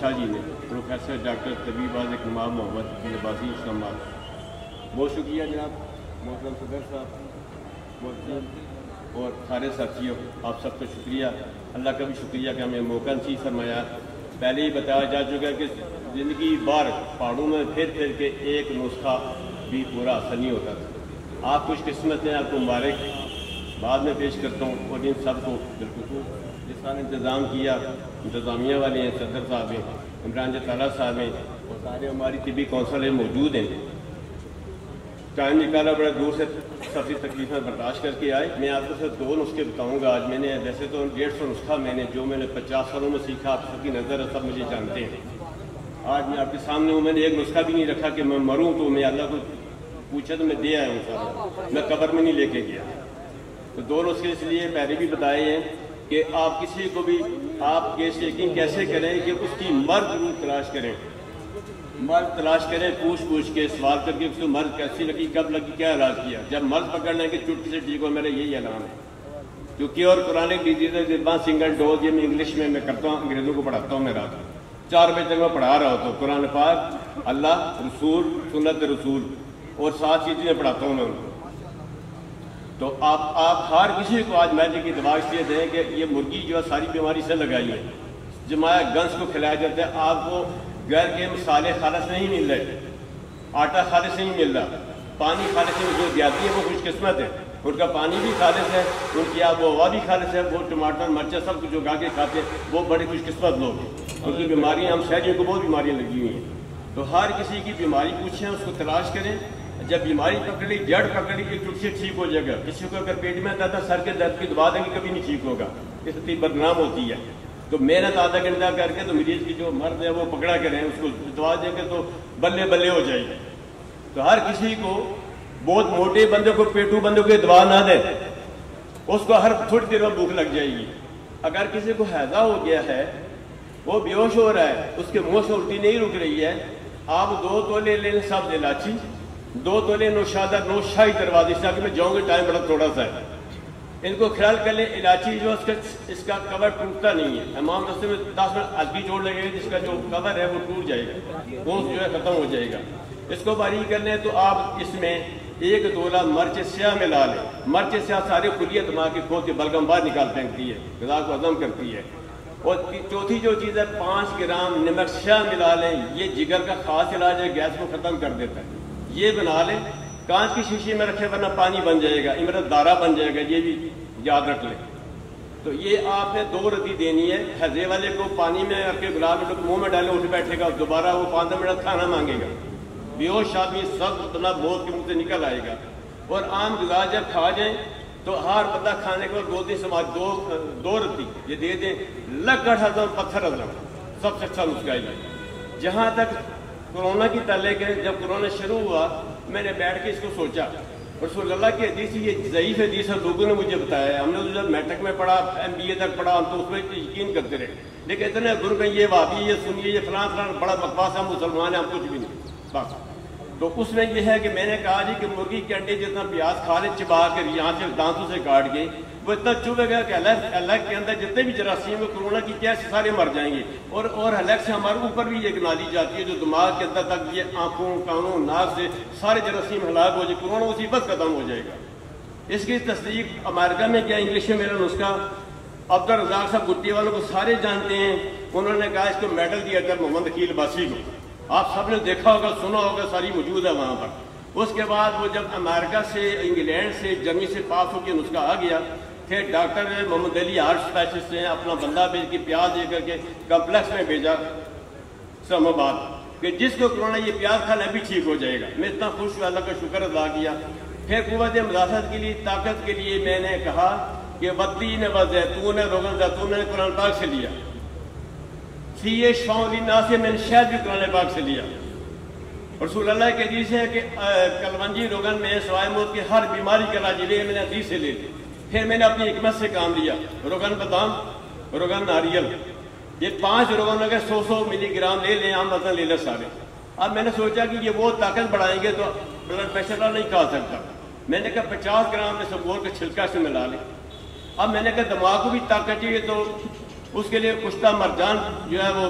شاہ جی نے، professor doctor طبیب واضح امام محمد لباسی اسلام آباد. بہت شکریہ جناب محترم صدر صاحب، محترم اور سارے ساتھیوں، آپ سب کا شکریہ. اللہ کا بھی شکریہ کہ ہمیں موقع نصیب فرمایا. پہلے ہی بتایا جا چکا ہے کہ زندگی بار پہاڑوں میں پھر کے ایک نسخہ بھی پورا حاصل نہیں ہوتا تھا. آپ خوش قسمت ہیں، آپ کو مبارک بعد میں پیش کرتا ہوں. اور ان سب کو بالخصوص جس طرح انتظام کیا، انتظامیہ والے ہیں، صدر صاحب ہیں، عمران جتالہ صاحب ہیں، اور سارے ہماری طبی کونسل موجود ہیں. ٹائم نکالا، بڑا دور سے سبھی تکلیفیں برداشت کر کے آئے. میں آپ کو صرف 2 نسخے بتاؤں گا آج. میں نے ویسے تو 150 نسخہ جو میں نے 50 سالوں میں سیکھا، آپ سب کی نظر ہے، سب مجھے جانتے ہیں. آج میں آپ کے سامنے ہوں. میں نے ایک نسخہ بھی نہیں رکھا کہ میں مروں تو میں اللہ کو پوچھا تو میں دے آیا ہوں. سارا میں قبر میں نہیں لے کے گیا. تو 2 نسخے اس لیے پہلے بھی بتائے ہیں کہ آپ کسی کو بھی آپ کیس یقین کیسے کریں کہ اس کی مرد روح تلاش کریں. مرد تلاش کریں، پوچھ کے سوال کر کے اس کو مرد کیسی لگی، کب لگی، کیا علاج کیا. جب مرد پکڑ لیں کہ چٹکی سے ٹھیک ہو، میرا یہی اعلان ہے. کیونکہ اور قرآن ڈیزیز سنگل ڈوز یہ میں انگلش میں کرتا ہوں، انگریزوں کو پڑھاتا ہوں. میں رات 4 بجے تک میں پڑھا رہا ہوتا ہوں. قرآن پاک، اللہ، رسول، سنت رسول اور 7 چیزیں پڑھاتا ہوں میں ان کو. تو آپ ہر کسی کو آج میجک کی دوا اس لیے دیں کہ یہ مرغی جو ہے ساری بیماری سے لگائی ہے. جمایا گنس کو کھلایا جاتا ہے. آپ کو گھر کے مسالے خالص نہیں مل رہے، آٹا خالص نہیں مل رہا، پانی خالص نہیں. جو دیاتی ہے وہ خوش قسمت ہے، ان کا پانی بھی خالص ہے، ان کی آب و ہوا بھی خالص ہے. وہ ٹماٹر مرچیں سب کچھ اگا کے کھاتے ہیں، وہ بڑے خوش قسمت لوگ ہیں. ان کی بیماریاں، ہم شہریوں کو بہت بیماریاں لگی ہوئی ہیں. تو ہر کسی کی بیماری پوچھیں، اس کو تلاش کریں. جب بیماری پکڑی، جڑ پکڑی، ایک چٹ سے ٹھیک ہو جائے گا. کسی کو اگر پیٹ میں درد ہے، سر کے درد کی دوا دیں گے، کبھی نہیں ٹھیک ہوگا. اس سے بدنام ہوتی ہے. تو محنت آدھا گھنٹہ کر کے تو مریض کی جو مرض ہے وہ پکڑا کریں، اس کو دوا دیں گے تو بلے بلے ہو جائے گی. تو ہر کسی کو، بہت موٹے بندے کو، پیٹو بندے کو دوا نہ دیں، اس کو ہر تھوڑی دیر میں بھوک لگ جائے گی. اگر کسی کو ہیضہ ہو گیا ہے، وہ بے ہوش ہو رہا ہے، اس کے منہ سے الٹی نہیں رک رہی ہے، آپ 2 تولے لیں سبز الائچی، 2 تولے نوشادہ نوشائی دروازے سے. آگے میں جاؤں گا، ٹائم بڑا تھوڑا سا ہے. ان کو خیال کر لیں. الائچی جو اس کا کور ٹوٹتا نہیں ہے. امام رستے میں 10 منٹ ہلکی جوڑ لگے گا، جس کا جو کور ہے وہ ٹوٹ جائے گا، گوشت جو ہے ختم ہو جائے گا. اس کو باریک کر لیں. تو آپ اس میں 1 تولا مرچ سیاہ ملا لیں. مرچ سیاہ سارے خلیے دماغ کے کھول کے بلغم باہر نکال پھینکتی ہے، غذا کو ہضم کرتی ہے. اور چوتھی جو چیز ہے، 5 گرام نمک سیاہ ملا لیں. یہ جگر کا خاص علاج ہے، گیس کو ختم کر دیتا ہے. یہ بنا لیں. کانچ کی شیشی میں رکھے ورنہ پانی بن جائے گا، امرت دارہ بن جائے گا. یہ بھی یاد رکھ لیں. تو یہ آپ نے 2 رتی دینی ہے. ہزے والے کو پانی میں رکھ کے گلاب منہ میں ڈالے، اٹھ بیٹھے گا، دوبارہ وہ 15 منٹ کھانا مانگے گا. بے ہوش آدمی سب اتنا موت کے منہ سے نکل آئے گا. اور عام غذا جب کھا جائیں تو ہر بندہ کھانے کے بعد 2 دن سماج 2 رتی یہ دے دیں. لکڑ ہضم، پتھر ہضم، سب سے اچھا نسخہ ہے. جہاں تک کورونا کی تعلق ہے، جب کورونا شروع ہوا میں نے بیٹھ کے اس کو سوچا. رسول اللہ کی حدیث، یہ ضعیف حدیث ہے، لوگوں نے مجھے بتایا. ہم نے جب میٹرک میں پڑھا، MBA تک پڑھا، ہم تو اس میں یقین کرتے رہے. لیکن اتنے گرو یہ وہابی، یہ سنیے، یہ فلاں بڑا بکواس ہے، مسلمان ہیں، ہم کچھ بھی نہیں بس. تو اس میں یہ ہے کہ میں نے کہا جی کہ مرغی کے انڈے جتنا پیاز کھا لے چبا کر یہاں سے دانتوں سے کاٹ کے، وہ اتنا چبھے گا کہ اللہ کے اندر جتنے بھی جراثیم ہیں کورونا کی کیا سارے مر جائیں گے. اور ہلیک سے ہمارے اوپر بھی ایک نالی جاتی ہے جو دماغ کے اندر تک، یہ آنکھوں، کانوں، ناک سے سارے جراثیم ہلاک ہو جائے. کورونا اسی وقت ختم ہو جائے گا. اس کی تصدیق امریکہ میں کیا، انگلش میں میرا نسخہ عبدالرزاق صاحب گٹی والوں کو سارے جانتے ہیں. انہوں نے کہا اس کو میڈل دیا تھا محمد عقیل باسی کو. آپ سب نے دیکھا ہوگا، سنا ہوگا، ساری موجود ہے وہاں پر. اس کے بعد وہ جب امریکہ سے، انگلینڈ سے، جرمنی سے پاس ہو کے نسخہ آ گیا، پھر ڈاکٹر محمد علی ہارٹ اسپیشلسٹ نے اپنا بندہ بھیج کے پیاز دے کر کے کمپلیکس میں بھیجا اسلام آباد کہ جس کو کورونا یہ پیاز کھانا بھی ٹھیک ہو جائے گا. میں اتنا خوش ہوا، اللہ کا شکر ادا کیا. پھر قوت مدافعت کے لیے، طاقت کے لیے میں نے کہا کہ والتین والزیتون، روغن زیتون نے قرآن پاک سے لیا. فیہ شفاء للناس، میں نے شہد بھی قرآن پاک سے لیا. رسول اللہ کی حدیث ہے کہ کلونجی روغن میں سوائے موت کی ہر بیماری کا علاج لے، میں نے حدیث سے لے لی. پھر میں نے اپنی حکمت سے کام لیا. روغن بادام، روغن ناریل، یہ 5 روغن اگر 100 ملی گرام لے لیں، عام وزن لے لیں سارے. اب میں نے سوچا کہ یہ وہ طاقت بڑھائیں گے تو بلڈ پریشر نہیں کھا سکتا. میں نے کہا 50 گرام میں سبور کا چھلکا سے ملا لیں. اب میں نے کہا دماغ کو بھی طاقت چاہیے تو اس کے لیے کشتہ مرجان جو ہے وہ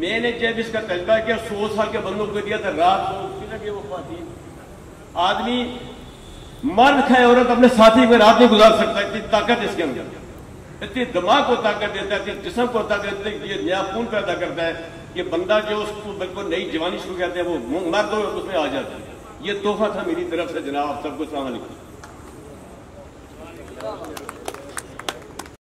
میں نے جب اس کا تجربہ کیا 100 سال کے بندوں کو دیا تھا رات کو وہ خواتین آدمی مرد کھائے عورت اپنے ساتھی کو رات میں گزار سکتا ہے. اتنی طاقت اس کے اندر, اتنی دماغ کو طاقت دیتا ہے, اتنی جسم کو طاقت دیتا ہے, یہ نیا خون پیدا کرتا ہے کہ بندہ جو اس کو بالکل نئی جوانی شروع کرتے ہیں وہ مرد ہو اس میں آ جاتا ہے. یہ تحفہ تھا میری طرف سے جناب آپ سب کو. السلام علیکم.